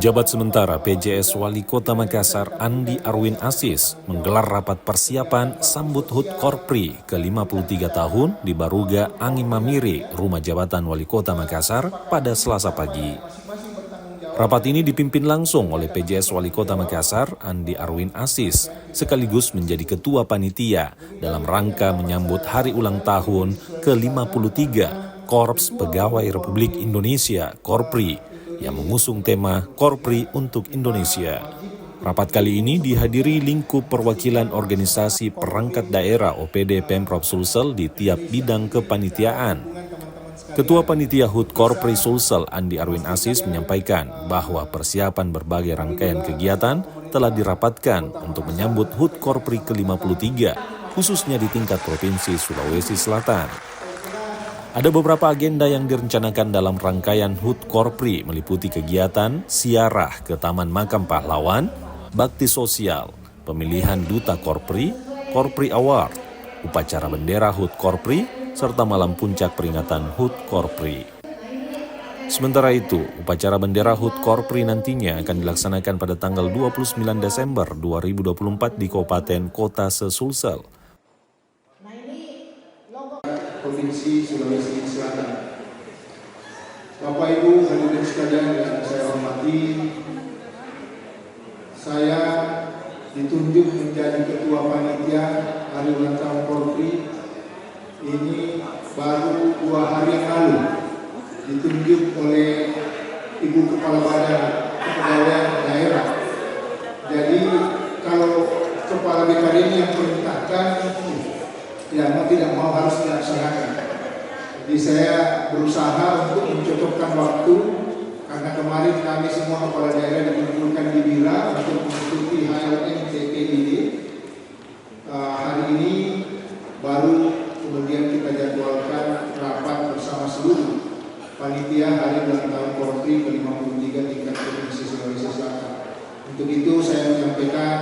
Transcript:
Penjabat sementara PJS Wali Kota Makassar Andi Arwin Aziz menggelar rapat persiapan sambut HUT Korpri ke-53 tahun di Baruga Angin Mamiri, Rumah Jabatan Wali Kota Makassar pada Selasa pagi. Rapat ini dipimpin langsung oleh PJS Wali Kota Makassar Andi Arwin Aziz sekaligus menjadi ketua panitia dalam rangka menyambut hari ulang tahun ke-53 Korps Pegawai Republik Indonesia Korpri yang mengusung tema Korpri untuk Indonesia. Rapat kali ini dihadiri lingkup perwakilan organisasi perangkat daerah OPD Pemprov Sulsel di tiap bidang kepanitiaan. Ketua Panitia HUT Korpri Sulsel Andi Arwin Aziz menyampaikan bahwa persiapan berbagai rangkaian kegiatan telah dirapatkan untuk menyambut HUT Korpri ke-53, khususnya di tingkat Provinsi Sulawesi Selatan. Ada beberapa agenda yang direncanakan dalam rangkaian HUT Korpri meliputi kegiatan ziarah ke Taman Makam Pahlawan, bakti sosial, pemilihan duta Korpri, Korpri Award, upacara bendera HUT Korpri, serta malam puncak peringatan HUT Korpri. Sementara itu, upacara bendera HUT Korpri nantinya akan dilaksanakan pada tanggal 29 Desember 2024 di Kabupaten Kota Sulsel. Provinsi Sulawesi Selatan. Bapak Ibu hadirin sekalian yang saya hormati, saya ditunjuk menjadi ketua panitia hari ulang tahun Korpri ini baru 2 hari yang lalu, ditunjuk oleh Ibu Kepala Badan Kepegawaian Daerah. Jadi kalau Kepala BKD ini yang perintahkan, ya mau tidak mau harus dilaksanakan. Jadi saya berusaha untuk mencocokkan waktu, karena kemarin kami semua kepala daerah dikumpulkan di Bira untuk mengikuti HLM TPID. Hari ini baru kemudian kita jadwalkan rapat bersama seluruh panitia hari ulang tahun Korpri ke-53 tingkat Provinsi Sulawesi Selatan. Untuk itu saya menyampaikan